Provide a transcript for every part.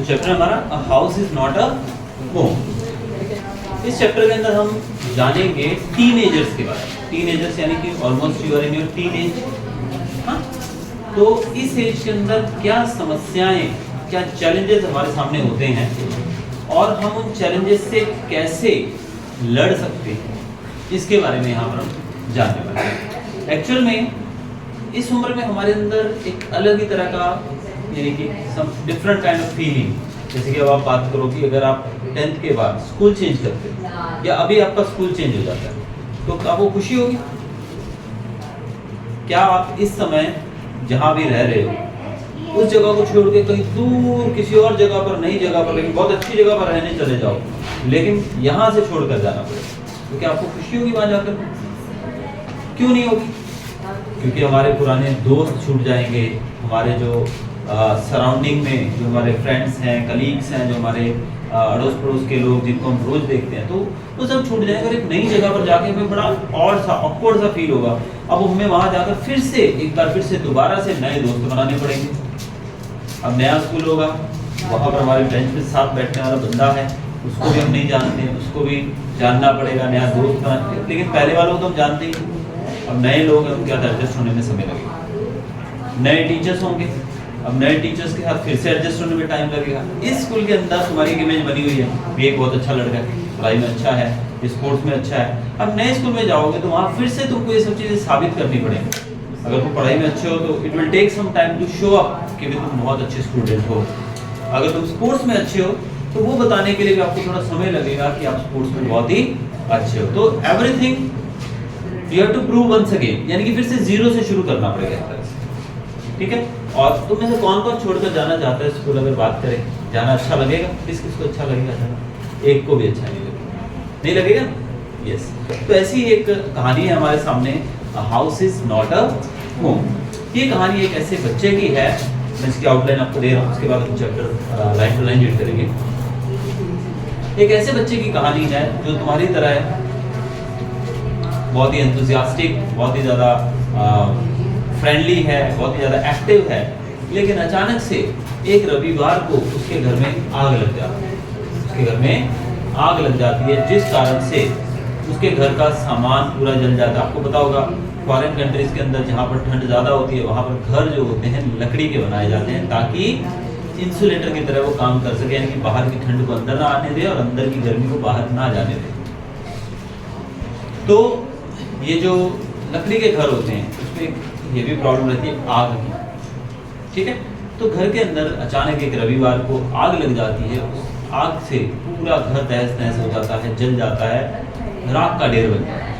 तो चैप्टर हमारा a house is not a home. इस चैप्टर के अंदर हम जानेंगे टीनेजर्स के बारे में। टीनेजर्स यानी कि almost you are in your teenage. हाँ, तो इस एज के अंदर क्या समस्याएं, क्या चैलेंजेस हमारे सामने होते हैं और हम उन चैलेंजेस से कैसे लड़ सकते हैं, इसके बारे में यहाँ पर हम जानने वाले हैं। एक्चुअल में इस उम्र में हमारे अंदर एक अलग ही तरह का यानी कि some different kind of feeling, जैसे कि अब आप बात करो कि अगर आप 10th के बाद स्कूल चेंज करते हो या अभी आपका स्कूल चेंज हो जाता है तो आपको खुशी होगी? क्या आप इस समय जहाँ भी रह रहे हो उस जगह को छोड़ के कहीं दूर किसी और जगह पर, नई जगह पर, लेकिन बहुत अच्छी जगह पर रहने चले जाओ, लेकिन यहाँ से छोड़कर जाना पड़े, तो क्या आपको खुशी होगी वहाँ जाकर? क्यों नहीं होगी? क्योंकि हमारे पुराने दोस्त छूट जाएंगे, हमारे जो सराउंडिंग में जो हमारे फ्रेंड्स हैं, कलीग्स हैं, जो हमारे अड़ोस पड़ोस के लोग जिनको हम रोज देखते हैं, तो वो सब छूट जाएगा और एक नई जगह पर जाके हमें बड़ा ऑकवर्ड सा फील होगा। अब हमें वहाँ जाकर फिर से दोबारा से नए दोस्त बनाने पड़ेंगे। अब नया स्कूल होगा, वहाँ पर हमारे बेंच पे साथ बैठने वाला बंदा है, उसको भी हम नहीं जानते, उसको भी जानना पड़ेगा, नया दोस्त बनाना। लेकिन पहले वालों को तो हम जानते ही। अब नए लोग हैं, क्या एडजस्ट होने में समय लगेगा। नए टीचर्स होंगे, अब नए टीचर्स के साथ फिर से एडजस्ट होने में टाइम लगेगा। इस स्कूल के अंदर तुम्हारी एक इमेज बनी हुई है, ये एक बहुत अच्छा लड़का है, पढ़ाई में अच्छा है, स्पोर्ट्स में अच्छा है। अब नए स्कूल में जाओगे तो वहाँ फिर से तुमको ये सब चीज़ें साबित करनी पड़ेंगी। अगर तुम पढ़ाई में अच्छे हो तो it will take some time to show up कि तुम बहुत अच्छे स्टूडेंट हो। अगर तुम स्पोर्ट्स में अच्छे हो तो वो बताने के लिए भी आपको थोड़ा समय लगेगा कि आप स्पोर्ट्स में बहुत ही अच्छे हो। तो everything you have to prove once again, यानी कि फिर से जीरो से शुरू करना पड़ेगा एक तरह से। ठीक है? और तुम में से कौन कौन छोड़कर जाना चाहता है स्कूल? अगर बात करें, जाना अच्छा लगेगा? किस किस को अच्छा लगेगा जाना? एक को भी अच्छा नहीं लगेगा, नहीं लगेगा? यस। तो ऐसी एक कहानी है हमारे सामने, a house is not a home. ये कहानी एक ऐसे बच्चे की है, मैं इसकी आउटलाइन आपको दे रहा हूँ, उसके बाद हम chapter line to line read करेंगे। एक ऐसे बच्चे की कहानी है जो तुम्हारी तरह है, बहुत ही एंथुसियास्टिक, बहुत ही ज़्यादा फ्रेंडली है, बहुत ही ज़्यादा एक्टिव है, लेकिन अचानक से एक रविवार को उसके घर में आग लग जाती है। उसके घर में आग लग जाती है जिस कारण से उसके घर का सामान पूरा जल जाता है। आपको पता होगा फॉरेन कंट्रीज के अंदर जहाँ पर ठंड ज़्यादा होती है वहाँ पर घर जो होते हैं लकड़ी के बनाए जाते हैं ताकि इंसुलेटर की तरह वो काम कर सके, यानी कि बाहर की ठंड को अंदर ना आने दे और अंदर की गर्मी को बाहर ना जाने दे। तो ये जो लकड़ी के घर होते हैं उसमें ये भी प्रॉब्लम रहती है आग की। ठीक है? तो घर के अंदर अचानक एक रविवार को आग लग जाती है। उस आग से पूरा घर तहस नहस हो जाता है, जल जाता है, राख का ढेर बन जाता है।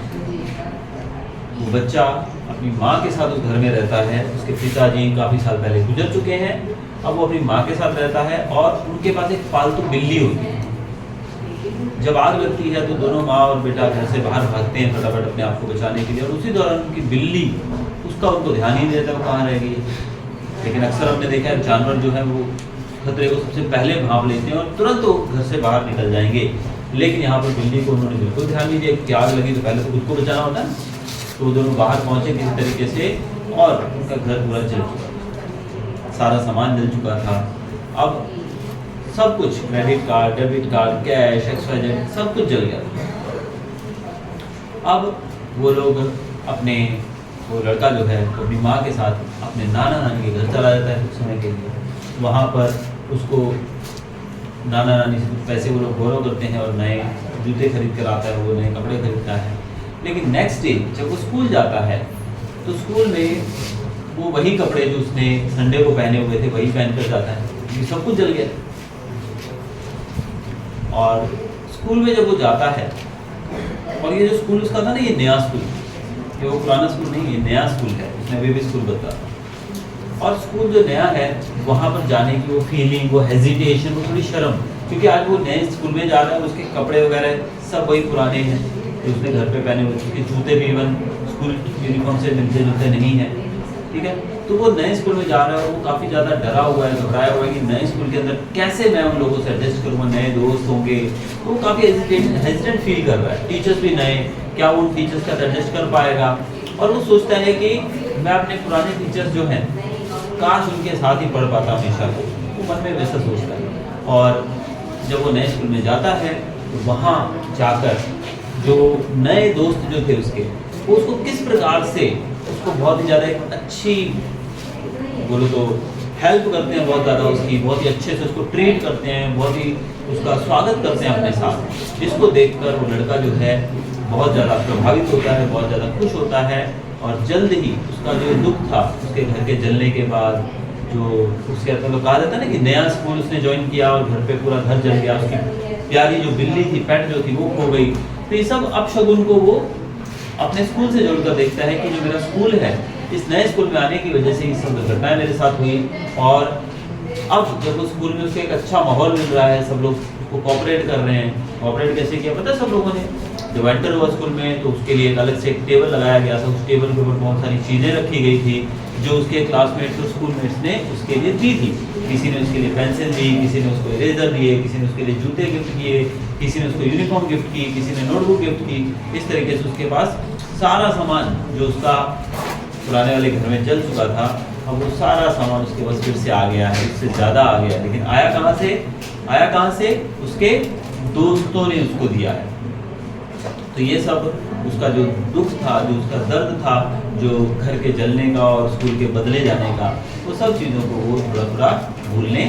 वो बच्चा अपनी माँ के साथ उस घर में रहता है। उसके पिताजी काफ़ी साल पहले गुजर चुके हैं, अब वो अपनी माँ के साथ रहता है और उनके पास एक पालतू बिल्ली होती है। जब आग लगती है तो दोनों माँ और बेटा घर से बाहर भागते हैं फटाफट अपने आप को बचाने के लिए, और उसी दौरान उनकी बिल्ली उसका उनको ध्यान ही नहीं देता वो कहाँ रह गई है। लेकिन अक्सर हमने देखा है जानवर जो है वो खतरे को सबसे पहले भांप लेते हैं और तुरंत वो घर से बाहर निकल जाएंगे। लेकिन यहाँ पर बिल्ली को उन्होंने बिल्कुल ध्यान नहीं दिया कि आग लगी तो पहले तो खुद को बचाना होता है। तो वो दोनों बाहर पहुँचे किसी तरीके से और उनका घर पूरा जल चुका था, सारा सामान जल चुका था। अब सब कुछ, credit card, debit card, cash, XYZ सब कुछ जल गया था। अब वो लोग अपने, वो लड़का जो है वो अपनी माँ के साथ अपने नाना नानी के घर चला जाता है कुछ समय के लिए। वहाँ पर उसको नाना नानी से कुछ पैसे वो लोग गौरव करते हैं और नए जूते खरीद कर आता है, वो नए कपड़े खरीदता है। लेकिन नेक्स्ट डे जब वो स्कूल जाता है तो स्कूल में वो वही कपड़े जो उसने संडे को पहने हुए थे वही पहन कर जाता है, क्योंकि सब कुछ जल गया। और स्कूल में जब वो जाता है, और ये जो स्कूल उसका था ना, ये नया स्कूल, ये वो पुराना स्कूल नहीं, ये नया स्कूल है, उसने अभी भी स्कूल बदला। और स्कूल जो नया है वहाँ पर जाने की वो फीलिंग, वो हेजिटेशन, वो थोड़ी शर्म, क्योंकि आज वो नए स्कूल में जा रहा है, उसके कपड़े वगैरह सब वही पुराने हैं जो उसने घर पे पहने हुए, उसके जूते भी इवन स्कूल यूनिफॉर्म से मिलते जुलते नहीं हैं। ठीक है? तो वो नए स्कूल में जा रहा है और वो काफ़ी ज़्यादा डरा हुआ है, घबराया हुआ है कि नए स्कूल के अंदर कैसे मैं उन लोगों से एडजस्ट करूँगा, नए दोस्त होंगे। तो वो काफ़ी हेजिटेंट फील कर रहा है। टीचर्स भी नए, क्या वो उन टीचर्स के साथ एडजस्ट कर पाएगा? और वो सोचता है कि मैं अपने पुराने टीचर्स जो हैं काश उनके साथ ही पढ़ पाता हमेशा, वो मन में वैसा सोचता है। और जब वो नए स्कूल में जाता है तो वहाँ जाकर जो नए दोस्त जो थे उसके, वो उसको किस प्रकार से उसको बहुत ही ज़्यादा एक अच्छी बोलो तो हेल्प करते हैं, बहुत ज़्यादा उसकी बहुत ही अच्छे से उसको ट्रीट करते हैं, बहुत ही उसका स्वागत करते हैं अपने साथ, जिसको देखकर वो लड़का जो है बहुत ज़्यादा प्रभावित होता है, बहुत ज़्यादा खुश होता है। और जल्द ही उसका जो दुख था उसके घर के जलने के बाद, जो उसके मतलब कहा जाता है ना कि नया स्कूल उसने ज्वाइन किया और घर पे पूरा घर जल गया, उसकी प्यारी जो बिल्ली थी, पेट जो थी, वो खो गई। तो ये सब अपशगुन को वो अपने स्कूल से जोड़कर देखता है कि जो मेरा स्कूल है, इस नए स्कूल में आने की वजह से ये सब दुर्घटनाएं मेरे साथ हुई। और अब जब उस स्कूल में उसे एक अच्छा माहौल मिल रहा है, सब लोग उसको कोऑपरेट कर रहे हैं। कोऑपरेट कैसे किया पता है सब लोगों ने? जब एंटर हुआ स्कूल में तो उसके लिए एक अलग से एक टेबल लगाया गया था, उस टेबल के ऊपर बहुत सारी चीज़ें रखी गई थी जो उसके क्लासमेट्स और स्कूलमेट्स ने उसके लिए दी थी। किसी ने उसके लिए पेंसिल दी, किसी ने उसको इरेजर दिए, किसी ने उसके लिए जूते गिफ्ट किए, किसी ने उसको यूनिफॉर्म गिफ्ट की, किसी ने नोटबुक गिफ्ट की। इस तरीके से उसके पास सारा सामान जो उसका पुराने वाले घर में जल चुका था, अब वो सारा सामान उसके पास फिर से आ गया है, उससे ज़्यादा आ गया है। लेकिन आया कहाँ से? आया कहाँ से? उसके दोस्तों ने उसको दिया है। तो ये सब उसका जो दुख था, जो उसका दर्द था, जो घर के जलने का और स्कूल के बदले जाने का, वो सब चीज़ों को वो थोड़ा थोड़ा भूलने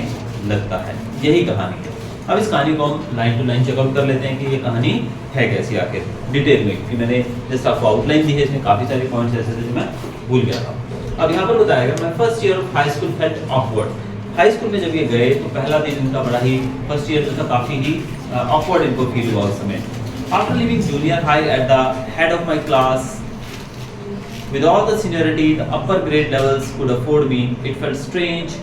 लगता है। यही कहानी है। अब इस कहानी को हम लाइन टू लाइन चेकआउट कर लेते हैं कि ये कहानी है कैसी आखिर डिटेल में, कि मैंने जैसे आपको आउटलाइन दी है, इसमें काफ़ी सारे पॉइंट्स ऐसे थे जो मैं भूल गया था। अब यहाँ पर बताया गया, मैं first year of high school felt awkward. High school में जब ये गए तो पहला दिन इनका बड़ा ही, फर्स्ट ईयर जो था काफ़ी ही ऑकवर्ड इनको फील हुआ उस समय। After leaving junior high at the head of my class, with all the seniority the upper grade levels could afford me, it felt strange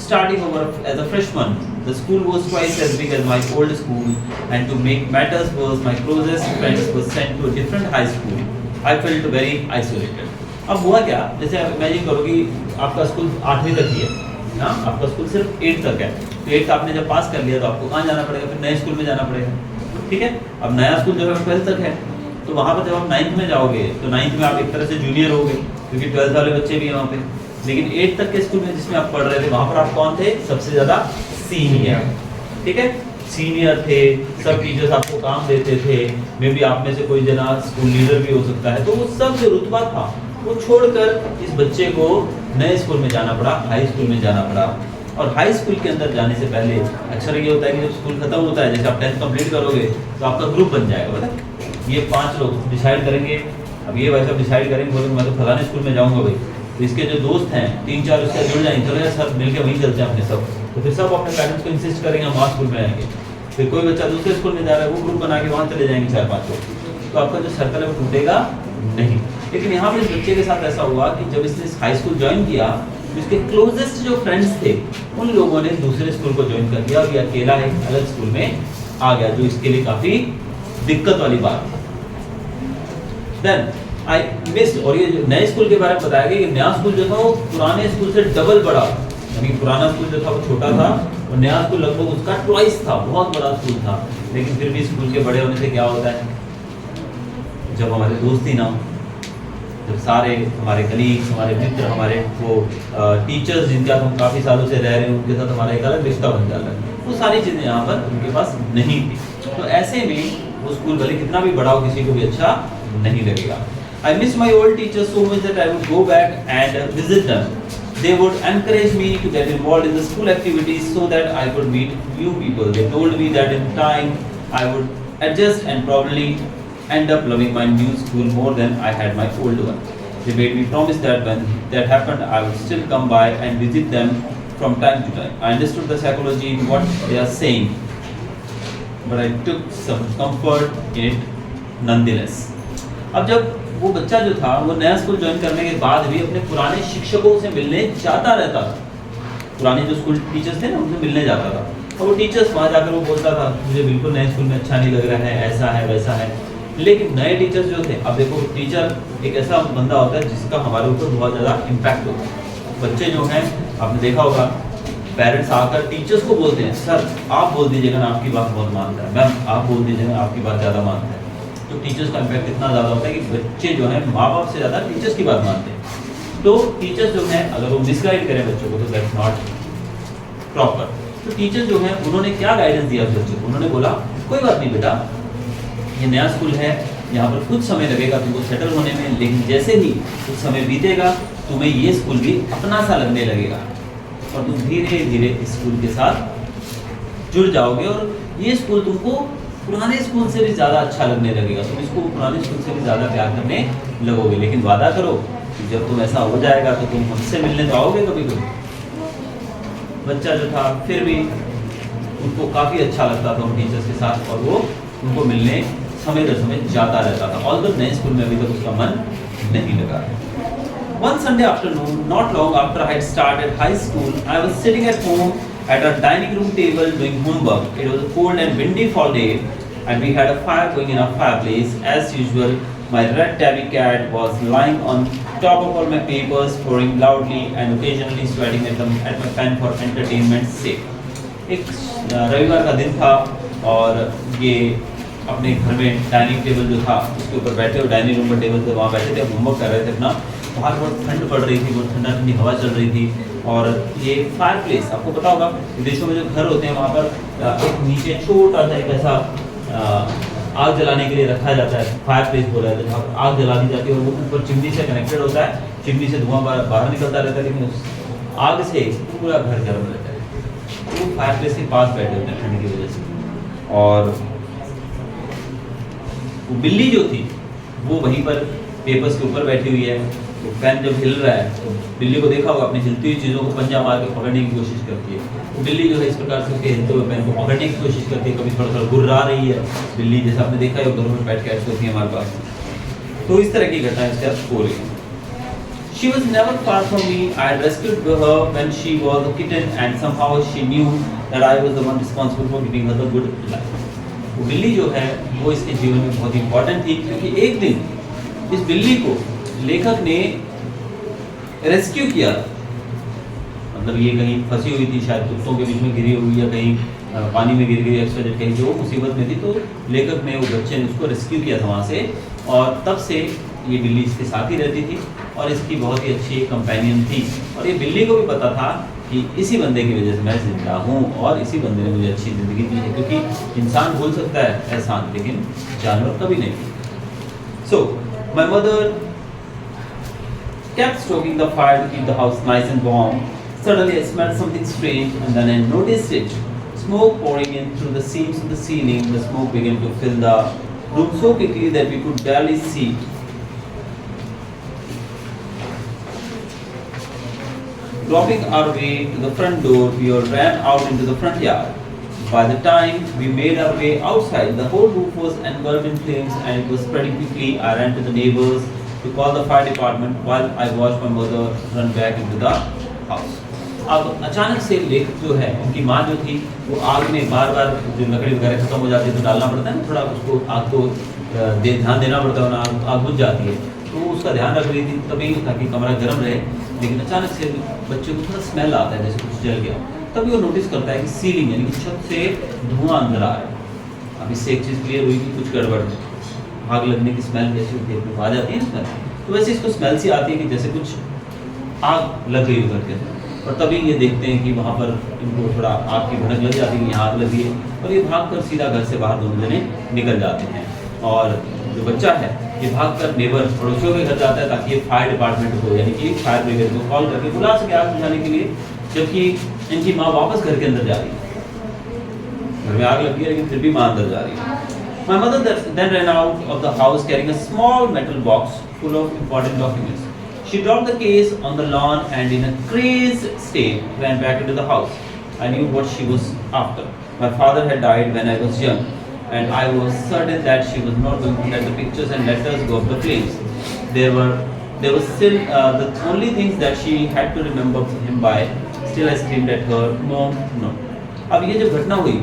starting over as a freshman. The school was twice as big as my old school, and to make matters worse, my closest friends were sent to a different high school. I felt very isolated. अब हुआ क्या, जैसे आप imagine करो कि आपका school 8वीं तक ही है ना, आपका स्कूल सिर्फ 8 तक है, तो 8 आपने जब पास कर लिया तो आपको कहाँ जाना पड़ेगा? फिर नए स्कूल में जाना पड़ेगा, ठीक है। अब नया स्कूल जो है 12th तक है, तो वहाँ पर जब आप 9th में जाओगे तो 9th में आप एक तरह से जूनियर हो गए, क्योंकि 12th वाले बच्चे भी हैं वहाँ पे। लेकिन 8th तक के स्कूल में जिसमें आप पढ़ रहे थे, वहाँ पर आप कौन थे? सबसे ज़्यादा सीनियर, ठीक है, सीनियर थे। सब टीचर्स आपको काम देते थे, मे बी आप में से कोई जना स्कूल लीडर भी हो सकता है। तो वो सब जो रुतबा था वो छोड़कर इस बच्चे को नए स्कूल में जाना पड़ा, हाई स्कूल में जाना पड़ा। और हाई स्कूल के अंदर जाने से पहले अक्सर ये होता है कि जब स्कूल खत्म होता है, जैसे आप 10th कंप्लीट करोगे तो आपका ग्रुप बन जाएगा, पता ये 5 लोग डिसाइड करेंगे। अब ये वैसा डिसाइड करेंगे, बोलेंगे मैं तो फलाने स्कूल में जाऊँगा भाई, तो इसके जो दोस्त हैं 3-4 उससे जुड़ जाएंगे, चलो यार सर मिलकर वहीं चलते हैं अपने सब। तो फिर सब अपने पेरेंट्स को इंसिस्ट करेंगे हम वहाँ स्कूल में आएंगे। फिर कोई बच्चा दूसरे स्कूल में जा रहा है, वो ग्रुप बना के वहाँ चले जाएंगे 4-5 लोग, तो आपका जो सर्कल है वो टूटेगा नहीं। लेकिन यहाँ पर इस बच्चे के साथ ऐसा हुआ कि जब इसने हाई स्कूल ज्वाइन किया, उसके क्लोजेस्ट जो फ्रेंड्स थे उन लोगों ने दूसरे स्कूल को ज्वाइन कर दिया और ये अकेला एक अलग स्कूल में आ गया, जो इसके लिए काफ़ी दिक्कत वाली बात थी। देन आई मिस्ड, और ये जो नए स्कूल के बारे में बताया गया कि नया स्कूल जो था वो पुराने स्कूल से डबल बड़ा, यानी पुराना स्कूल जो था वो छोटा था और नया स्कूल लगभग उसका ट्वाइस था, बहुत बड़ा स्कूल था। लेकिन फिर भी स्कूल के बड़े होने से क्या होता है, जब हमारे दोस्त ही ना हो, जब सारे हमारे कलीग्स, हमारे मित्र, हमारे वो टीचर्स जिनके साथ हम काफ़ी सालों से रह रहे हैं, उनके साथ हमारा एक अलग रिश्ता बन जाता है, वो सारी चीज़ें यहाँ पर उनके पास नहीं थी। तो ऐसे में वो स्कूल भले कितना भी बड़ा हो, किसी को भी अच्छा नहीं लगेगा। I miss my old teachers so much that I would go back and visit them. They would encourage me to get involved in the school activities so that I could meet new people. They told me that in time I would adjust and probably end up loving my new school more than I had my old one. They made me promise that when that happened, I would still come by and visit them from time to time. I understood the psychology in what they are saying, but I took some comfort in it nonetheless. अब जब वो बच्चा जो था वो नया school join करने के बाद भी अपने पुराने शिक्षकों से मिलने जाता रहता था, पुराने जो स्कूल टीचर्स थे ना उनसे मिलने जाता था, और वो टीचर्स वहाँ जाकर वो बोलता था मुझे बिल्कुल नए स्कूल में अच्छा नहीं लग रहा है, ऐसा है वैसा है। लेकिन नए टीचर्स जो थे, अब देखो टीचर एक ऐसा बंदा होता है जिसका हमारे ऊपर बहुत ज़्यादा इम्पैक्ट होता है। बच्चे जो हैं, आपने देखा होगा पेरेंट्स आकर टीचर्स को बोलते हैं सर आप बोल दीजिएगा ना, आपकी बात बहुत मानता है, मैम आप बोल दीजिएगा आपकी बात ज़्यादा मानता है। तो टीचर्स का इम्पैक्ट इतना ज़्यादा होता है कि बच्चे जो हैं माँ बाप से ज़्यादा टीचर्स की बात मानते हैं। तो टीचर्स जो हैं अगर वो मिसगाइड करें बच्चों को तो दैट्स नॉट प्रॉपर। तो टीचर जो है उन्होंने क्या गाइडेंस दिया उस बच्चे को, उन्होंने बोला कोई बात नहीं बेटा, ये नया स्कूल है, यहाँ पर कुछ समय लगेगा तुमको सेटल होने में, लेकिन जैसे ही कुछ समय बीतेगा तुम्हें ये स्कूल भी अपना सा लगने लगेगा और तुम धीरे धीरे इस स्कूल के साथ जुड़ जाओगे और ये स्कूल तुमको पुराने स्कूल से भी ज़्यादा अच्छा लगने लगेगा, तुम इसको पुराने स्कूल से भी ज़्यादा प्यार करने लगोगे। लेकिन वादा करो कि जब तुम ऐसा हो जाएगा तो तुम हमसे मिलने तो आओगे कभी कभी। बच्चा जो था फिर भी उनको काफ़ी अच्छा लगता था उन टीचर्स के साथ और वो उनको मिलने समय दर समय जाता रहता था, ऑल्दो नए स्कूल में अभी तक उसका मन नहीं लगा। One Sunday afternoon, not long after I had started high school, I was sitting at home at our dining room table doing homework. It was a cold and windy fall day, and we had a fire going in our fireplace. As usual, my red tabby cat was lying on top of all my papers, purring loudly and occasionally swatting at my pen for entertainment's sake. एक रविवार का दिन था और ये अपने घर में डाइनिंग टेबल जो था उसके ऊपर बैठे हुए, डाइनिंग रूम पर टेबल थे वहाँ बैठे थे, होमवर्क कर रहे थे अपना। बाहर बहुत ठंड पड़ रही थी, बहुत ठंडा ठंडी हवा चल रही थी और ये फायर प्लेस आपको पता होगा विदेशों में जो घर होते हैं वहाँ पर एक नीचे छोटा सा एक ऐसा आग जलाने के लिए रखा जाता है, फायर प्लेस बोला जाता है, जहाँ आग जला दी जाती है और वो ऊपर चिमनी से कनेक्टेड होता है, चिमनी से धुआं बाहर निकलता रहता है, लेकिन उस आग से पूरा घर गर्म रहता है। वो फायर प्लेस के पास बैठे होते हैं ठंड की वजह से और वो बिल्ली जो थी वो वहीं पर पेपर्स के ऊपर बैठी हुई है। तो पेन जब हिल रहा है तो बिल्ली को देखा होगा अपनी हिलती हुई चीज़ों को पंजा मार के पकड़ने की कोशिश करती है। वो बिल्ली जो है इस प्रकार से उसके हिलते हुए पेन को पकड़ने की कोशिश करती है, कभी थोड़ा थोड़ा गुर्रा रही है बिल्ली, जैसा आपने देखा है घरों में पेट कैट्स होती है हमारे पास। तो इस तरह की घटना इसके साथ हो रही है। She was never far from me. I had rescued her when she was a kitten, and somehow she knew that I was the one responsible for giving her the good life. वो बिल्ली जो है वो इसके जीवन में बहुत important थी, क्योंकि एक दिन इस बिल्ली को लेखक ने रेस्क्यू किया। मतलब ये कहीं फंसी हुई थी, शायद कुत्तों के बीच में गिरी हुई या कहीं पानी में गिर गई, एक्सट्रा कहीं जो मुसीबत में थी, तो लेखक ने, वो बच्चे ने उसको रेस्क्यू किया था वहाँ से और तब से ये बिल्ली इसके साथ ही रहती थी और इसकी बहुत ही अच्छी कंपेनियन थी। और ये बिल्ली को भी पता था कि इसी बंदे की वजह से मैं जिंदा हूँ और इसी बंदे ने मुझे अच्छी ज़िंदगी दी है, क्योंकि इंसान भूल सकता है एहसान लेकिन जानवर कभी नहीं। So my mother kept stoking the fire to keep the house nice and warm. Suddenly I smelled something strange and then I noticed it. Smoke pouring in through the seams of the ceiling. The smoke began to fill the room so quickly that we could barely see. Dropping our way to the front door, we all ran out into the front yard. By the time we made our way outside, the whole roof was engulfed in flames and it was spreading quickly. I ran to the neighbors to call the fire department while I watched my mother run back into the house. अब अचानक से लेखक जो है, उनकी माँ जो थी, वो आग में बार बार जो लकड़ी वगैरह खत्म हो जाती है तो डालना पड़ता है ना, थोड़ा उसको आग को ध्यान देना पड़ता है, वरना आग बुझ जाती है, तो उसका ध्यान रख रही थी तभी, ताकि कमरा गर्म रहे। लेकिन अचानक से बच्चे को थोड़ा स्मेल आता है जैसे कुछ जल गया, तभी वो नोटिस करता है कि सीलिंग यानी कि छत से धुआं अंदर आ रहा है। अब इससे एक चीज़ क्लियर हुई कि कुछ गड़बड़ है, आग लगने की स्मेल जैसे आ जाती है ना स्मेल, तो वैसे इसको स्मेल सी आती है कि जैसे कुछ आग लग गई उधर के अंदर। और तभी ये देखते हैं कि वहाँ पर इनको थोड़ा आग की भनक लग जाती है, यहाँ आग लगी है और ये भागकर सीधा घर से बाहर दोनों जने निकल जाते हैं। और जो बच्चा है ये भागकर नेबर पड़ोसियों के घर जाता है ताकि ये फायर डिपार्टमेंट को यानी कि फायर ब्रिगेड को कॉल करके बुला सके आग बुझाने के लिए, जबकि इनकी माँ वापस घर के अंदर जा रही है। घर में आग लगी है लेकिन फिर भी माँ अंदर जा रही है। My mother then ran out of the house carrying a small metal box full of important documents. She dropped the case on the lawn and in a crazed state ran back into the house. I knew what she was after. My father had died when I was young and I was certain that she was not going to let the pictures and letters go up the flames. There was still the only things that she had to remember him by. Still I screamed at her, Mom, no. अब ये जब घटना हुई,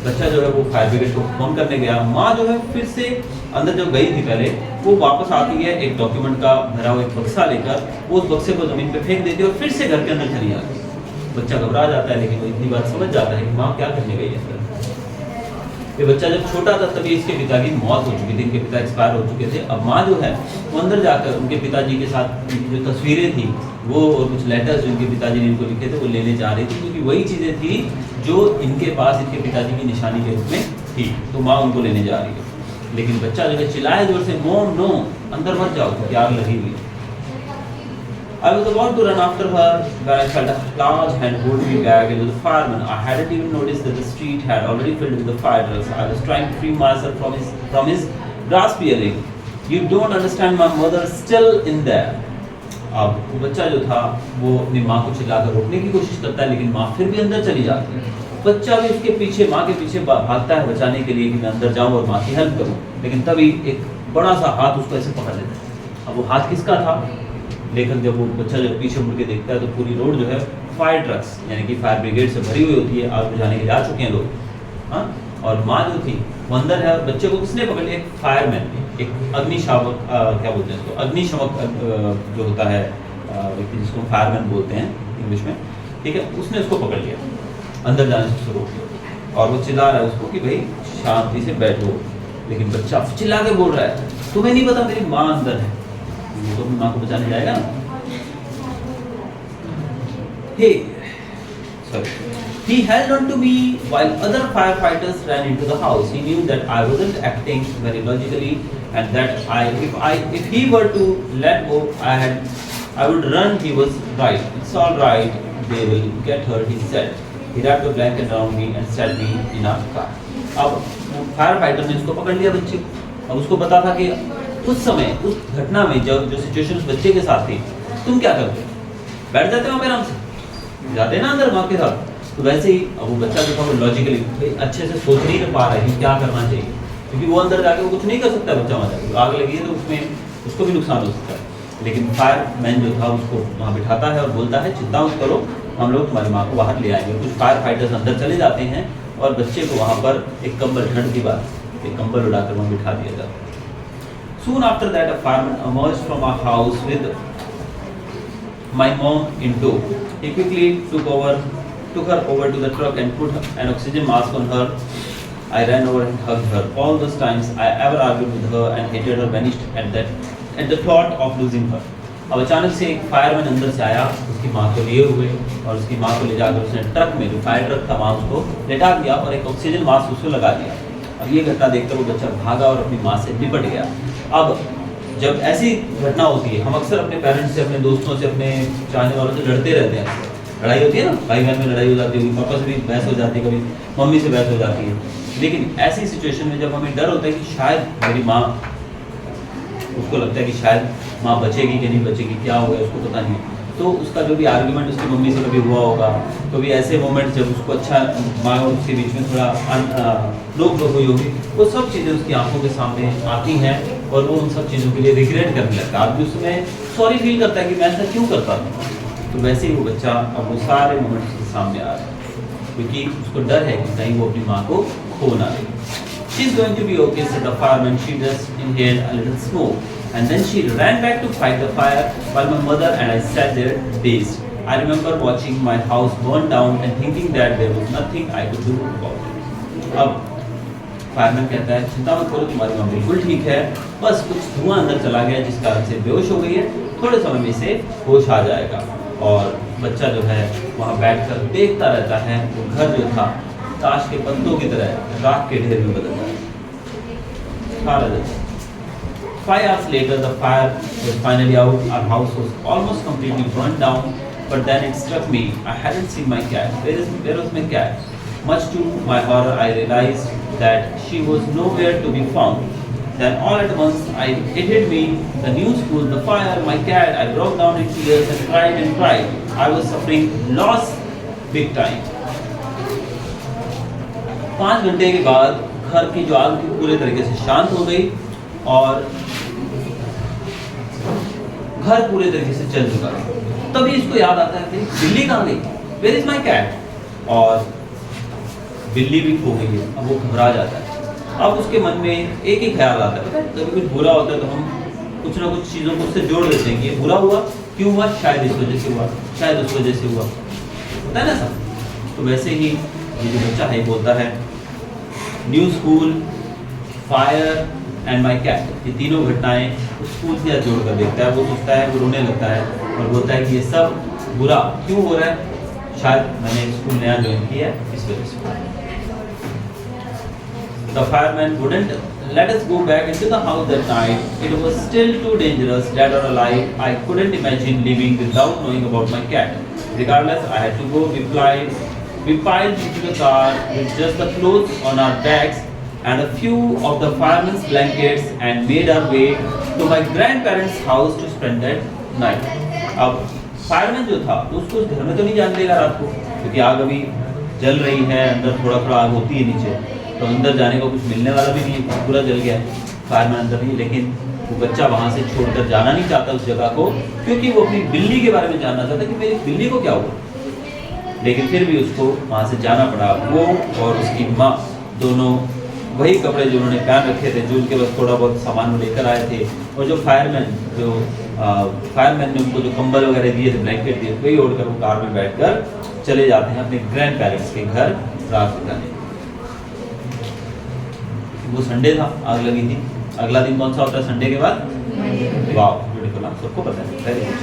बच्चा जो है वो fire brigade को फोन करने गया, माँ जो है फिर से अंदर जो गई थी पहले, वो वापस आती है एक डॉक्यूमेंट का भरा हुआ एक बक्सा लेकर, वो उस बक्से को ज़मीन पे फेंक देती है और फिर से घर के अंदर चली आती है। बच्चा घबरा जाता है लेकिन वो इतनी बात समझ जाता है कि माँ क्या करने गई है अंदर। ये बच्चा जब छोटा था तभी इसके पिता की मौत हो चुकी थी, इनके पिता एक्सपायर हो चुके थे। अब माँ जो है वो अंदर जाकर उनके पिताजी के साथ जो तस्वीरें थी वो और कुछ लेटर्स जो इनके पिताजी ने इनको लिखे थे वो लेने जा रही थी, क्योंकि वही चीज़ें थी जो इनके पास इनके पिताजी की निशानी के रूप में थी। तो माँ उनको लेने जा रही है, लेकिन बच्चा जो है चिल्लाए जोर से, मॉम नो, अंदर मत जाओ क्योंकि आग लगी हुई है। I was about to run after her when I felt a large hand hold me back into the fireman. I hadn't even noticed that the street had already filled with the fire trucks. I was trying to free myself from his grasp yelling, "You don't understand, my mother still in there." अब वो बच्चा जो था वो अपनी माँ को चिल्लाकर रोकने की कोशिश करता है, लेकिन माँ फिर भी अंदर चली जाती है। बच्चा भी उसके पीछे, माँ के पीछे भागता है बचाने के लिए कि मैं अंदर जाऊँ और माँ की हेल्प करूँ, लेकिन तभी एक बड़ा सा हाथ उसको ऐसे पकड़ लेता है। अब वो हाथ किसका था? लेकिन जब वो बच्चा जब पीछे मुड़ के देखता है तो पूरी रोड जो है फायर ट्रक्स यानी कि फायर ब्रिगेड से भरी हुई होती है, आग बुझाने के लिए आ चुके हैं लोग। हाँ, और माँ जो थी वो अंदर है। बच्चे को किसने पकड़ लिया? एक फायरमैन, एक अग्निशामक, क्या बोलते हैं इसको, अग्निशमक जो होता है व्यक्ति, जिसको फायरमैन बोलते हैं इंग्लिश में, ठीक है, उसने उसको पकड़ लिया, अंदर जाने से उसको रोक लिया और वो चिल्ला रहा है उसको कि भाई शांति से बैठो। लेकिन बच्चा चिल्ला के बोल रहा है, तुम्हें नहीं पता मेरी माँ अंदर है, तो अपनी माँ को बचाने जाएगा ना। He held on to me while other firefighters ran into the house. He knew that I wasn't acting very logically and that if he were to let go, I would run. He was right. It's all right. They will get hurt, he said. He wrapped a blanket around me and set me in a car. अब fire fighter ने उसको पकड़ लिया बच्चे को। अब उसको पता था कि उस समय उस घटना में जो सिचुएशन उस बच्चे के साथ थी, तुम क्या करते? बैठ जाते हो आराम से, जाते ना अंदर माँ के साथ। तो वैसे ही अब वो बच्चा जो था वो लॉजिकली अच्छे से सोच नहीं पा रहा है कि क्या करना चाहिए, क्योंकि वो अंदर जाके वो कुछ नहीं कर सकता। बच्चा वहाँ जाके आग लगी है तो उसमें उसको भी नुकसान हो सकता है। लेकिन फायरमैन जो था उसको वहाँ बिठाता है और बोलता है चिंता मत करो, हम लोग तुम्हारी माँ को बाहर ले आएंगे। कुछ फायर फाइटर्स अंदर चले जाते हैं और बच्चे को वहाँ पर एक कंबल, ठंड की बात, एक कंबल उड़ाकर वहाँ बिठा दिया जाता है। Soon after that, a fireman emerged from our house with my mom in tow. He quickly took her over to the truck and put an oxygen mask on her. I ran over and hugged her. All those times I ever argued with her and hated her vanished at the thought of losing her. अब अचानक से एक fireman अंदर से आया उसकी माँ को लिए हुए, और उसकी माँ को ले जाकर उसने ट्रक में, जो फायर ट्रक था, वहाँ उसको लेटा दिया और एक ऑक्सीजन मास्क उसको लगा दिया। अब ये घटना देखकर वो बच्चा भागा और अपनी माँ से लिपट गया। अब जब ऐसी घटना होती है, हम अक्सर अपने पेरेंट्स से, अपने दोस्तों से, अपने चाहने वालों से लड़ते रहते हैं। लड़ाई होती है ना, भाई बहन में लड़ाई हो जाती है, पापा से भी बहस हो जाती है, कभी मम्मी से बहस हो जाती है। लेकिन ऐसी सिचुएशन में जब हमें डर होता है कि शायद मेरी माँ, उसको लगता है कि शायद माँ बचेगी कि नहीं बचेगी, क्या होगा उसको पता नहीं, तो उसका जो भी आर्ग्यूमेंट उसकी मम्मी से कभी हुआ होगा, कभी ऐसे मोमेंट जब उसको अच्छा माँ और उसके बीच में थोड़ा रोक हुई होगी, वो सब चीज़ें उसकी आंखों के सामने आती हैं और वो उन सब चीज़ों के लिए रिग्रेट करने लगता है। आदमी उसमें सॉरी फील करता है कि मैं ऐसा क्यों करता था। तो वैसे ही वो बच्चा अब वो सारे मोमेंट्स उसके सामने आ रहे हैं, क्योंकि उसको डर है कि कहीं वो अपनी माँ को खो ना दे। She's going to be okay, said the fireman. She just inhaled a little smoke, and then she ran back to fight the fire, while my mother and I sat there dazed. I remember watching my house burn down and thinking that there was nothing I could do about it. अब fireman कहता है चिंता मत करो, तुम्हारी माँ बिल्कुल ठीक है, बस कुछ धुआं अंदर चला गया जिस कारण से बेहोश हो गई है, थोड़े समय में इसे होश आ जाएगा। और बच्चा जो है वहाँ बैठकर देखता रहता है, वो घर जो था ताश के पत्तों की तरह राख के ढेर में बदल रहा है। 5 hours later, the fire was finally out. Our house was almost completely burned down. But then it struck me, I hadn't seen my cat. Where was my cat? Much to my horror, I realized that she was nowhere to be found. Then all at once, it hit me, the new school, the fire, my cat. I broke down in tears and cried. I was suffering loss big time. 5 घंटे के बाद घर की जो आग थी पूरे तरीके से शांत हो गई और घर पूरे तरीके से जल चुका है। तभी इसको याद आता है कि बिल्ली कहाँ गई, वेयर इज माई कैट, और बिल्ली भी खो गई है। अब वो घबरा जाता है। अब उसके मन में एक ही ख्याल आता है, कभी कुछ बुरा होता है तो हम कुछ ना कुछ चीज़ों को उससे जोड़ देते हैं कि ये बुरा हुआ, क्यों हुआ, शायद इस वजह से हुआ, शायद उस वजह से हुआ, होता है ना सब। तो वैसे ही ये जो बच्चा है बोलता है new school, fire and my cat, ये तीनों घटनाएं उस स्कूल से जोड़कर देखता है। वो सोचता है, वो रोने लगता है और बोलता है कि ये सब बुरा क्यों हो रहा है, शायद मैंने स्कूल नया ज्वाइन किया है इस वजह से। The fireman wouldn't let us go back into the house that night. It was still too dangerous, dead or alive. I couldn't imagine leaving without knowing about my cat. Regardless, I had to go. We piled into the car with just the clothes on our backs and a few of the fireman's blankets and made our way to my grandparents' house to spend that night. अब fireman जो था तो उसको उस घर में तो नहीं जाने देगा रात को, क्योंकि आग अभी जल रही है, अंदर थोड़ा आग होती है नीचे, तो अंदर जाने को कुछ मिलने वाला भी नहीं है, पूरा जल गया है, फायरमैन अंदर नहीं। लेकिन वो बच्चा वहाँ से छोड़कर जाना नहीं चाहता उस जगह को, क्योंकि वो अपनी बिल्ली के बारे में जानना चाहता कि मेरी बिल्ली को क्या हुआ। लेकिन फिर भी उसको वहाँ से जाना पड़ा। वो और उसकी माँ दोनों वही कपड़े जो उन्होंने पहन रखे थे, जो उनके पास थोड़ा बहुत सामान वो लेकर आए थे, और जो फायरमैन ने उनको जो कंबल वगैरह दिए थे, ब्लैंकेट दिए, वही ओढ़कर वो कार में बैठकर चले जाते हैं अपने ग्रैंड पेरेंट्स के घर रात बिताने। वो संडे था, आग लगी थी। अगला दिन कौन सा होता है संडे के बाद? वाह, ब्यूटीफुल, आप सबको पता है, वेरी गुड।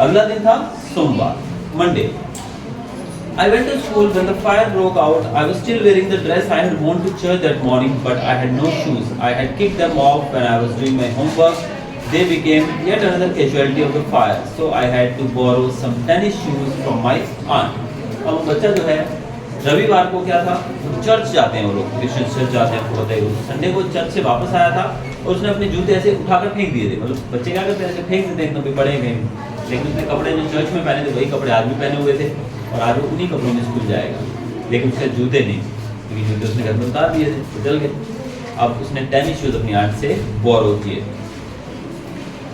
अगला दिन था सोमवार, Monday. I went to school when the fire broke out. I was still wearing the dress I had worn to church that morning, but I had no shoes. I had kicked them off when I was doing my homework. They became yet another casualty of the fire, so I had to borrow some tennis shoes from my aunt. अब वो बच्चा जो है, रविवार को क्या था, church जाते हैं वो लोग, क्रिश्चियन चर्च जाते हैं, आपको पता ही होगा। संडे को चर्च से वापस आया था और उसने अपने जूते ऐसे उठाकर फेंक दिए थे। मतलब बच्चे क्या करते हैं, ऐसे फेंक देते हैं, एकदम भी पड़े कहीं। लेकिन उसने कपड़े जो चर्च में पहने थे वही कपड़े आज भी पहने हुए थे, और आज वो उन्हीं कपड़ों में स्कूल जाएगा। लेकिन उसके जूते नहीं, क्योंकि जूते उसने घर में उतार दिए थे, तो जल गए। अब उसने टेनिस शूज अपनी आंट से बोरो किए।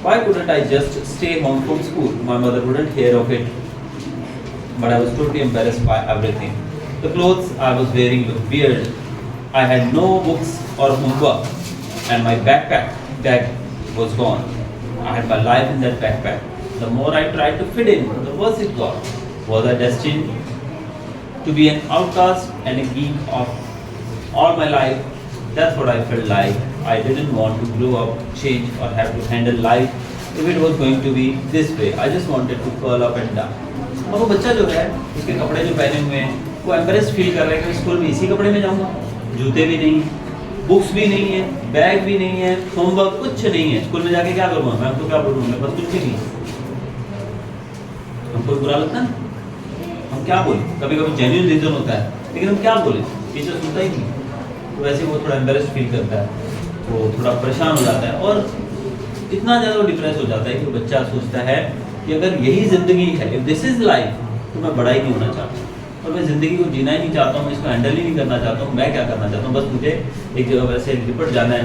Why couldn't I just stay home from school? My mother wouldn't hear of it, but I was totally embarrassed by everything. The clothes I was wearing looked weird. I had no books or homework, and my bag was gone. I had my life in that backpack. The more I tried to fit in, the worse it got. Was I destined to be an outcast and a geek of all my life? That's what I felt like. I didn't want to grow up, change, or have to handle life if it was going to be this way. I just wanted to curl up and die. अब वो बच्चा जो है, उसके कपड़े जो पहने हुए हैं, वो एम्बेरेस फील कर रहा है कि स्कूल में इसी कपड़े में जाऊँगा। जूते भी नहीं, बुक्स भी नहीं है, बैग भी नहीं है, होमवर्क कुछ नहीं है। स्कूल में जाके क्या करूँगा मैं? आपको क्या बोलूँगा? मेरे पास कुछ भी नहीं है। हमको बुरा लगता है, हम क्या बोलें? कभी कभी जेन्युइन रीजन होता है, लेकिन हम क्या बोलें? टीचर सुनता ही नहीं। तो वैसे वो थोड़ा एम्बेरेस फील करता है, वो थोड़ा परेशान हो जाता है, और इतना ज़्यादा वो डिप्रेस हो जाता है कि बच्चा सोचता है कि अगर यही ज़िंदगी है, इफ दिस इज़ लाइफ, तो मैं बड़ा ही नहीं होना चाहता, और मैं ज़िंदगी को जीना ही नहीं चाहता हूँ, मैं इसको हैंडल ही नहीं करना चाहता हूँ। मैं क्या करना चाहता हूँ, बस मुझे एक जगह वैसे लिपट जाना है,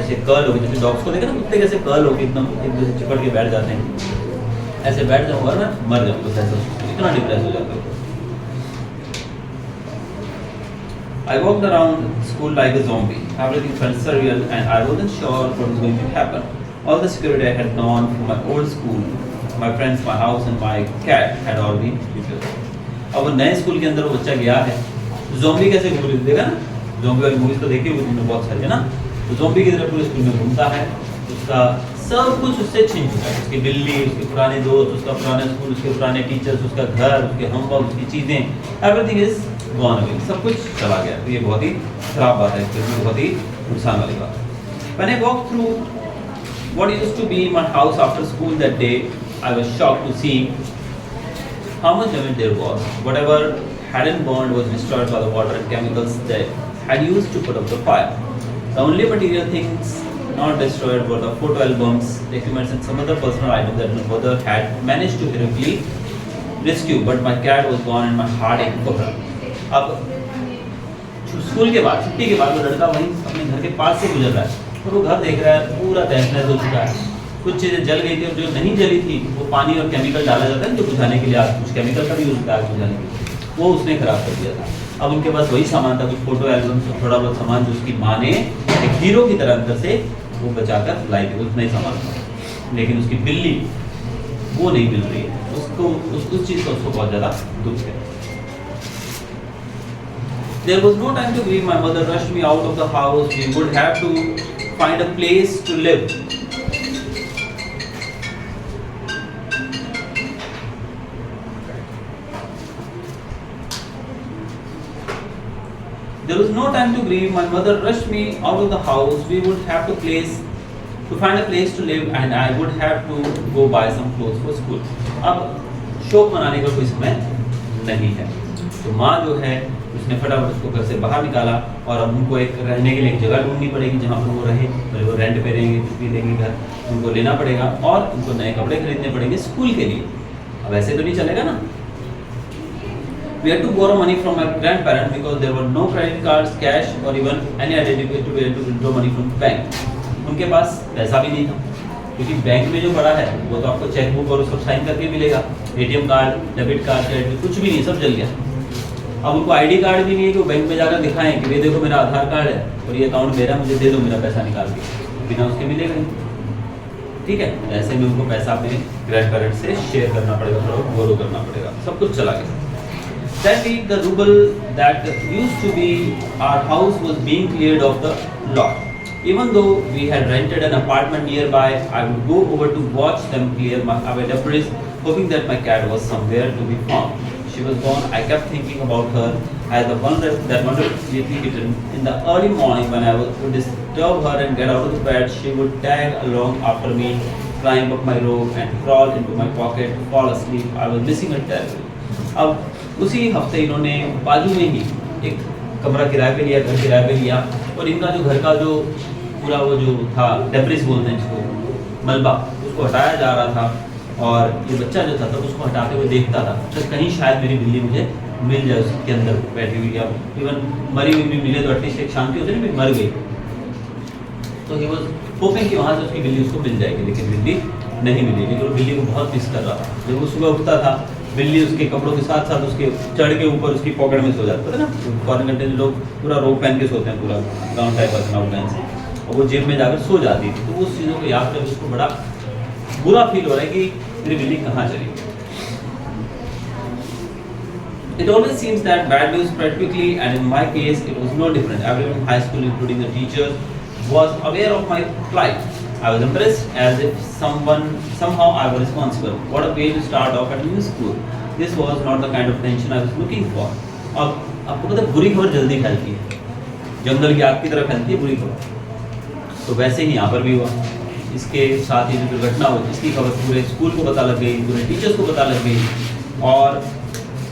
ऐसे कर्ल हो गए, जैसे डॉग्स को देखा ना, कुत्ते कैसे कर्ल हो के एकदम एक दूसरे चिपट के बैठ जाते हैं, ऐसे बैठ जाऊँगा मैं मर जाऊँगा, बस ऐसा इतना डिप्रेस हो जाता है। I walked around school like a zombie. Everything felt surreal and I wasn't sure what was going to happen. All the security I had known from my old school, my friends, my house and my cat had all been replaced. अब वो नए school के अंदर वो बच्चा गया है, zombie कैसे घूम रही थी, देखा ना? ज़ॉम्बी वाली मूवीज तो देखी हुई तुमने बहुत सारी, है ना? तो ज़ॉम्बी की तरह पूरे स्कूल में घूमता है, उसका सब कुछ उससे छीन चुका है। उसकी बिल्ली, उसके पुराने दोस्त, उसका पुराना स्कूल, उसके पुराने टीचर्स, उसका घर, उसके होमवर्क, उसकी चीज़ें, एवरीथिंग इज गॉन अवे, सब कुछ चला गया। तो ये बहुत ही खराब बात है, क्योंकि बहुत ही नुकसान वाली बात है। When I walked through what used to be my house after school that day, I was shocked to see how much damage there was. Whatever hadn't burned was destroyed by the water and chemicals that had used to put up the fire. The only material things not destroyed were the photo albums, documents and some other personal items that my mother had managed to heroically rescue, but my cat was gone and my heart ached for her. अब school के बाद, छुट्टी के बाद वो लड़का वहीं अपने घर के पास से गुजर रहा है, और वो घर देख रहा है पूरा तहस-नहस हो चुका है। कुछ चीज़ें जल गई थी, और जो नहीं जली थी वो पानी और केमिकल डाला जाता है जो बुझाने के लिए, आग कुछ केमिकल का भी यूज़ होता है आग बुझाने के लिए, वो उसने खराब कर दिया था। अब उनके पास वही सामान था, कुछ फोटो एल्बम्स, थोड़ा बहुत सामान जो उसकी माँ ने एक हीरो की तरह अंदर से वो बचाकर लाई थी, उतना ही सामान था। लेकिन उसकी बिल्ली वो नहीं मिल रही है, उसको उस चीज़ का उसको बहुत ज़्यादा दुख है। There was no time to grieve. My mother rushed me out of the house. We would have to find a place to live. There was no time to grieve. My mother rushed me out of the house. We would have to find a place to live, and I would have to go buy some clothes for school. अब शोक मनाने का कोई समय नहीं है। तो माँ जो है उसने फटाफट उसको घर से बाहर निकाला और अब उनको एक रहने के लिए एक जगह ढूंढनी पड़ेगी जहाँ पर वो रहे। भले वो रेंट पे रहेंगे, कुछ भी लेंगे घर, उनको लेना पड़ेगा और उनको नए कपड़े खरीदने पड़ेंगे स्कूल के लिए। अब ऐसे तो नहीं चलेगा ना। We had to borrow money from my grandparents because there were no credit cards, cash or even any identity to be able to withdraw money from bank. उनके पास पैसा भी नहीं था क्योंकि बैंक में जो पड़ा है वो तो आपको चेक बुक और सब साइन करके मिलेगा। ATM card, debit card, credit कुछ भी नहीं, सब जल गया। अब उनको आईडी कार्ड भी नहीं है कि वो बैंक में जाकर दिखाएं कि ये देखो मेरा आधार कार्ड है और ये अकाउंट मेरा, मुझे दे दो मेरा पैसा निकाल के, बिना उसके मिलेगा नहीं। ठीक है, ऐसे में उनको पैसा अपने ग्रैंड पेरेंट्स से शेयर करना पड़ेगा, थोड़ा बोरो करना पड़ेगा, सब कुछ चला गया। That week, the ruble that used to be our house was being cleared off the lot. Even though we had rented an apartment nearby, I would go over to watch them clear away debris, hoping that my cat was somewhere to be found. She was gone. I kept thinking about her as the wonderful kitten. In the early morning, when I would disturb her and get out of the bed, she would tag along after me, climb up my robe, and crawl into my pocket, fall asleep. I was missing her terribly. अब उसी हफ्ते इन्होंने बाजू में ही एक कमरा किराए पे लिया, घर किराए पे लिया और इनका जो घर का जो पूरा वो जो था डेब्रिस बोलते हैं जिसको, मलबा, उसको हटाया जा रहा था और ये बच्चा जो था तब उसको हटाते हुए देखता था तो कहीं शायद मेरी बिल्ली मुझे मिल जाए उसके अंदर बैठी हुई, या इवन मरी हुई भी मिले तो एटलीस्ट एक शांति होती है ना, मर गई तो ही वॉज होपिंग कि वहाँ से उसकी बिल्ली उसको मिल जाएगी, लेकिन बिल्ली नहीं मिली। लेकिन वो बिल्ली को बहुत मिस कर रहा था। जब वो सुबह उठता था बिल्ली उसके कपड़ों के साथ साथ उसके चढ़ के ऊपर उसकी पॉकेट में सो जाता था ना। फॉरेन कंट्री में लोग पूरा रोब पहन के सोते हैं, पूरा गाउन टाइप का पहन से, और वो जेब में जाकर सो जाती थी। तो उस चीज़ों को याद करके उसको बड़ा बुरा फील हो रहा है कि मेरी बिल्ली कहाँ चली। It always seems that bad news spread quickly, and in my case, it was no different. Everyone in high school, including the teachers, was aware of my plight. I was impressed as if somehow I was responsible. What a way to start off at a new school. This was not the kind of attention I was looking for. अब आपको पता है बुरी खबर जल्दी फैलती है, जंगल की आग की तरह फैलती है बुरी खबर। तो वैसे ही यहाँ पर भी हुआ। इसके साथ ही जो दुर्घटना हुई, इसकी खबर पूरे स्कूल को पता लग गई, पूरे टीचर्स को पता लग गई, और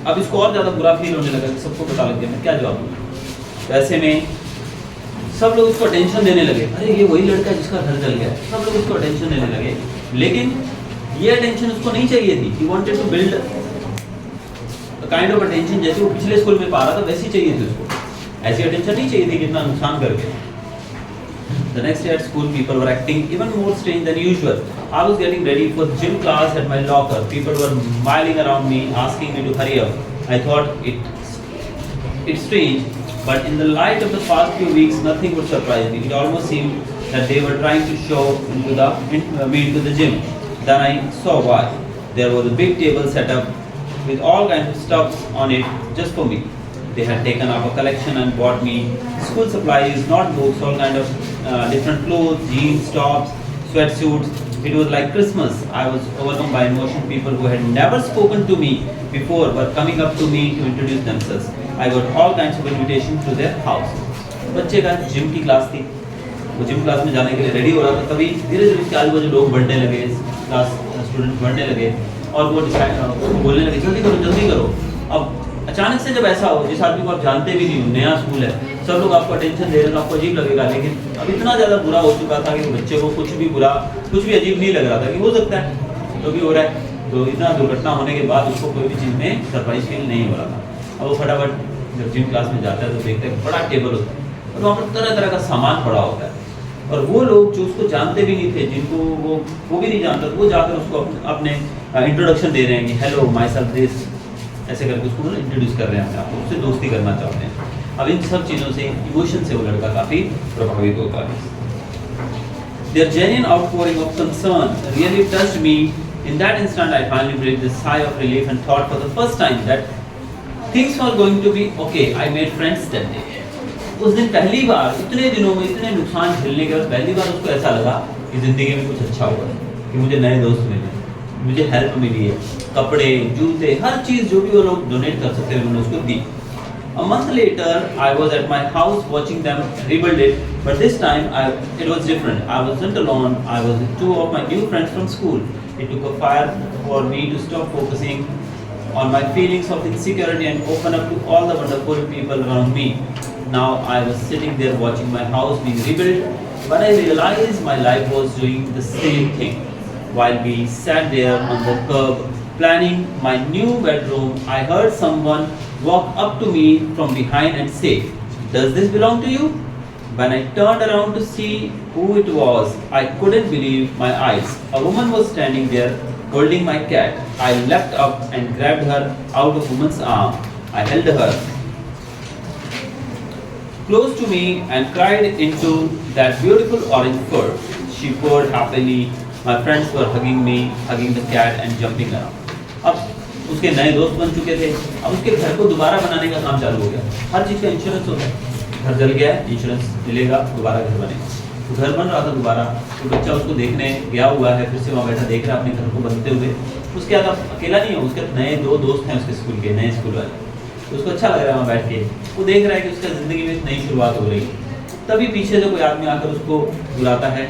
अब इसको और ज़्यादा बुरा फील होने लगा कि सबको पता लग गया, मैं क्या जवाब दूँ। वैसे में सब लोग उसको अटेंशन देने लगे, अरे ये वही लड़का जिसका घर जल गया, सब लोग उसको अटेंशन देने लगे। लेकिन ये अटेंशन उसको नहीं चाहिए थी। He wanted to build kind of attention जैसे वो पिछले स्कूल में पा रहा था वैसी चाहिए थी उसको। ऐसी अटेंशन नहीं चाहिए थी कितना नुकसान करके। The next day at school, people were acting even more strange than usual. I was getting ready for gym class at my locker. People were miling around me, asking me to hurry up. I thought it's strange, but in the light of the past few weeks, nothing would surprise me. It almost seemed that they were trying to show me into the gym. Then I saw why. There was a big table set up with all kinds of stuff on it just for me. They had taken up a collection and bought me school supplies, notebooks, all kind of different clothes, jeans, tops, sweatsuits. It was like Christmas. I was overcome by emotion. People who had never spoken to me before were coming up to me to introduce themselves. I got all kinds of invitations to their house. बच्चे का gym की class थी, वो gym class में जाने के लिए ready हो रहा था, तभी धीरे धीरे उसके आजू बाजू लोग बढ़ने लगे, क्लास स्टूडेंट बढ़ने लगे और वो बोलने लगे जल्दी करो जल्दी करो। अब अचानक से जब ऐसा हो, जिस आदमी को आप जानते भी नहीं हो, नया स्कूल है, सब लोग आपको अटेंशन दे रहे हैं तो आपको अजीब लगेगा। लेकिन अब इतना ज़्यादा बुरा हो चुका था कि बच्चे को कुछ भी अजीब नहीं लग रहा था कि हो सकता है तो भी हो रहा है। तो इतना दुर्घटना होने के बाद उसको कोई भी चीज़ में सरप्राइज फील नहीं हो रहा था। अब वो फटाफट जब जिम क्लास में जाता है तो देखता है बड़ा टेबल होता है और वहाँ पर तरह तरह का सामान पड़ा होता है, और वो लोग जो उसको जानते भी नहीं थे, जिनको वो भी नहीं जानता, तो वो जाकर उसको अपने इंट्रोडक्शन दे रहे हैं कि हेलो माई सेल्फ दिस, ऐसे करके उसको इंट्रोड्यूस कर रहे हैं अपने आप को, उससे दोस्ती करना चाहते हैं। अब इन सब चीज़ों से, इमोशन से वो लड़का काफ़ी प्रभावित होता है। Their genuine outpouring of concern really touched me. In that instant, I finally breathed a sigh of relief and thought for the first time that Things were going to be okay. I made friends that day. उस दिन पहली बार इतने दिनों में इतने नुकसान झेलने के बाद पहली बार उसको ऐसा लगा कि ज़िंदगी में कुछ अच्छा हुआ है, कि मुझे नए दोस्त मिले, मुझे हेल्प मिली है, कपड़े, जूते, हर चीज़ जो भी वो लोग डोनेट कर सकते हैं उन्होंने उसको दी. A month later, I was at my house watching them rebuild it, but this time it was different. I wasn't alone. I was with two of my new friends from school. It took a fire for me to stop focusing on my feelings of insecurity and open up to all the wonderful people around me. Now I was sitting there watching my house being rebuilt, but I realized my life was doing the same thing. While we sat there on the curb planning my new bedroom, I heard someone walk up to me from behind and say, "Does this belong to you?" When I turned around to see who it was, I couldn't believe my eyes. A woman was standing there holding my cat. I leapt up and grabbed her out of woman's arm. I held her close to me and cried into that beautiful orange fur. She purred happily. My friends were hugging me, hugging the cat and jumping around. अब उसके नए दोस्त बन चुके थे. अब उसके घर को दोबारा बनाने का काम चालू हो गया. हर चीज़ का इंश्योरेंस होता है. घर जल गया है, इंश्योरेंस मिलेगा, दोबारा घर बनेगा. तो घर बन रहा था दोबारा, तो बच्चा उसको देखने गया हुआ है, फिर से वहाँ बैठा देख रहा है अपने घर को बनते हुए. उसके बाद अब अकेला नहीं है, उसके नए 2 दोस्त हैं उसके स्कूल के, नए स्कूल वाले. तो उसको अच्छा लग रहा है वहाँ बैठ के. वो देख रहा है कि उसका ज़िंदगी में एक नई शुरुआत हो रही है. तभी पीछे से कोई आदमी आकर उसको बुलाता है,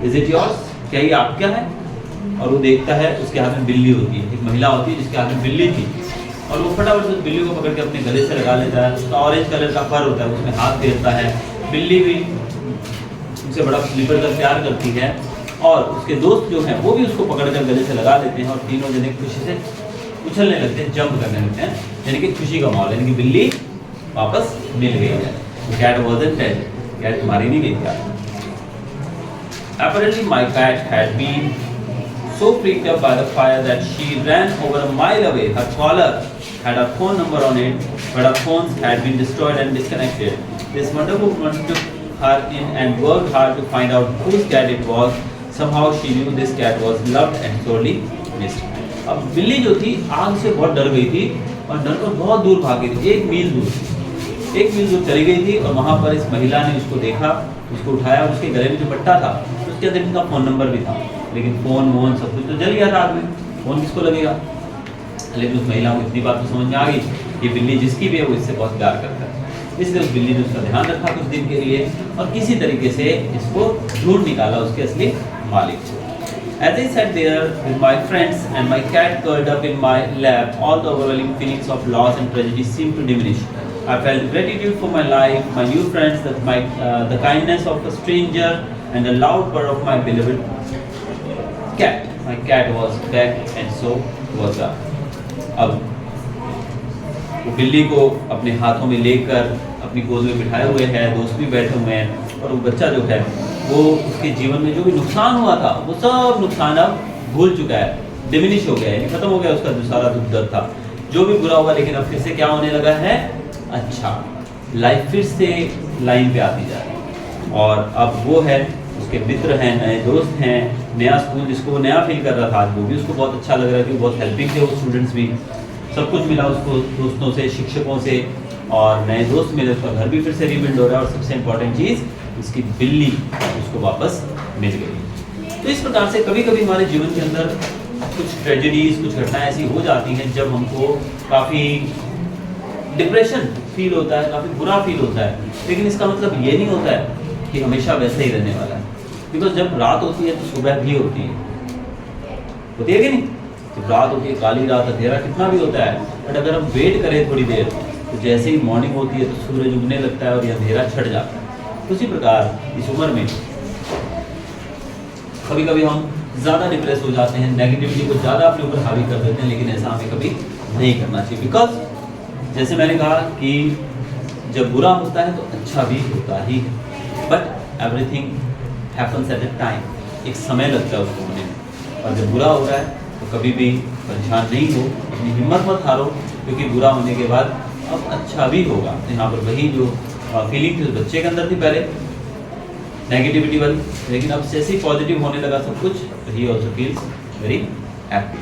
इज़ इट योर्स, क्या ये आपका है? और वो देखता है उसके हाथ में बिल्ली होती है, एक महिला होती है जिसके हाथ में बिल्ली थी, और वो फटाफट से उस बिल्ली को पकड़ के अपने गले से लगा लेता है. उसका ऑरेंज कलर का फर होता है, उसमें हाथ फेरता है. बिल्ली भी उनसे बड़ा स्लीपर का प्यार करती है, और उसके दोस्त जो हैं वो भी उसको पकड़ कर गले से लगा लेते हैं, और तीनों जने खुशी से उछलने लगते हैं, जंप करने लगते हैं, यानी कि खुशी का माहौल, यानी कि बिल्ली वापस मिल गई है. कैट वाज़न्ट डेड, कैट मारी नहीं गई थी. Apparently my cat had been so freaked up by the fire that she ran over a mile away. Her collar had a phone number on it, but her phones had been destroyed and disconnected. This wonderful woman took her in and worked hard to find out whose cat it was. Somehow she knew this cat was loved and sorely missed. अब बिल्ली जो थी आग से बहुत डर गई थी, और डर कर बहुत दूर भाग गई थी, 1 मील दूर चली गई थी. और वहाँ पर इस महिला ने उसको देखा, उसको उठाया. उसके गले में जो पट्टा था उसके अंदर इनका फ़ोन नंबर भी था, लेकिन फ़ोन वोन सब कुछ तो जल गया था आग में. फ़ोन किसको लगेगा? लेकिन उस महिला को इतनी बात तो समझ में आ गई कि बिल्ली जिसकी भी है वो इससे बहुत प्यार करता है. इसलिए उस बिल्ली ने उसका ध्यान रखा कुछ दिन के लिए, और किसी तरीके से इसको ढूंढ निकाला उसके असली मालिक को. As I sat there with my friends and my cat curled up in my lap, all the overwhelming feelings of loss and tragedy seemed to diminish. I felt gratitude for my life, my new friends, the kindness of a stranger, and the loud purr of my beloved cat. My cat was back, and so was I. अब वो बिल्ली को अपने हाथों में लेकर अपनी गोद में बिठाए हुए है, दोस्त भी बैठे हुए हैं, और वो बच्चा जो है वो उसके जीवन में जो भी नुकसान हुआ था वो सब नुकसान अब भूल चुका है, डिमिनिश हो गया है, खत्म हो गया उसका जो सारा दुख दर्द था, जो भी बुरा हुआ. लेकिन अब फिर से क्या होने लगा है? अच्छा, लाइफ फिर से लाइन पे आती जा रही है. और अब वो है, उसके मित्र हैं, नए दोस्त हैं, नया स्कूल जिसको वो नया फील कर रहा था आज वो भी उसको बहुत अच्छा लग रहा है, कि बहुत हेल्पिंग थे वो स्टूडेंट्स भी, सब कुछ मिला उसको दोस्तों से, शिक्षकों से, और नए दोस्त मिले. उसका घर भी फिर से रीबिल्ड हो रहा है, और सबसे इम्पोर्टेंट चीज़ उसकी बिल्ली उसको वापस मिल गई. तो इस प्रकार से कभी कभी हमारे जीवन के अंदर कुछ ट्रेजेडीज़, कुछ घटनाएं ऐसी हो जाती हैं जब हमको काफ़ी डिप्रेशन फील होता है, काफ़ी बुरा फील होता है. लेकिन इसका मतलब ये नहीं होता है कि हमेशा वैसे ही रहने वाला है. बिकॉज जब रात होती है तो सुबह भी होती है कि नहीं? जब रात होती है, काली रात, अंधेरा कितना भी होता है, बट अगर हम वेट करें थोड़ी देर तो जैसे ही मॉर्निंग होती है तो सूरज उगने लगता है और ये अंधेरा छट जाता है. उसी प्रकार इस उम्र में कभी कभी हम ज़्यादा डिप्रेस हो जाते हैं, नेगेटिविटी को ज़्यादा अपने ऊपर हावी कर देते हैं, लेकिन ऐसा हमें कभी नहीं करना चाहिए. बिकॉज जैसे मैंने कहा कि जब बुरा होता है तो अच्छा भी होता ही है, but everything happens at A time. एक समय लगता है उसको होने में. और जब बुरा हो रहा है तो कभी भी परेशान नहीं हो, अपनी हिम्मत मत हारो, क्योंकि बुरा होने के बाद अब अच्छा भी होगा. यहाँ पर वही जो फीलिंग थी बच्चे के अंदर थी पहले नेगेटिविटी वाली, लेकिन अब जैसे ही पॉजिटिव होने लगा सब कुछ, तो he also feels very happy.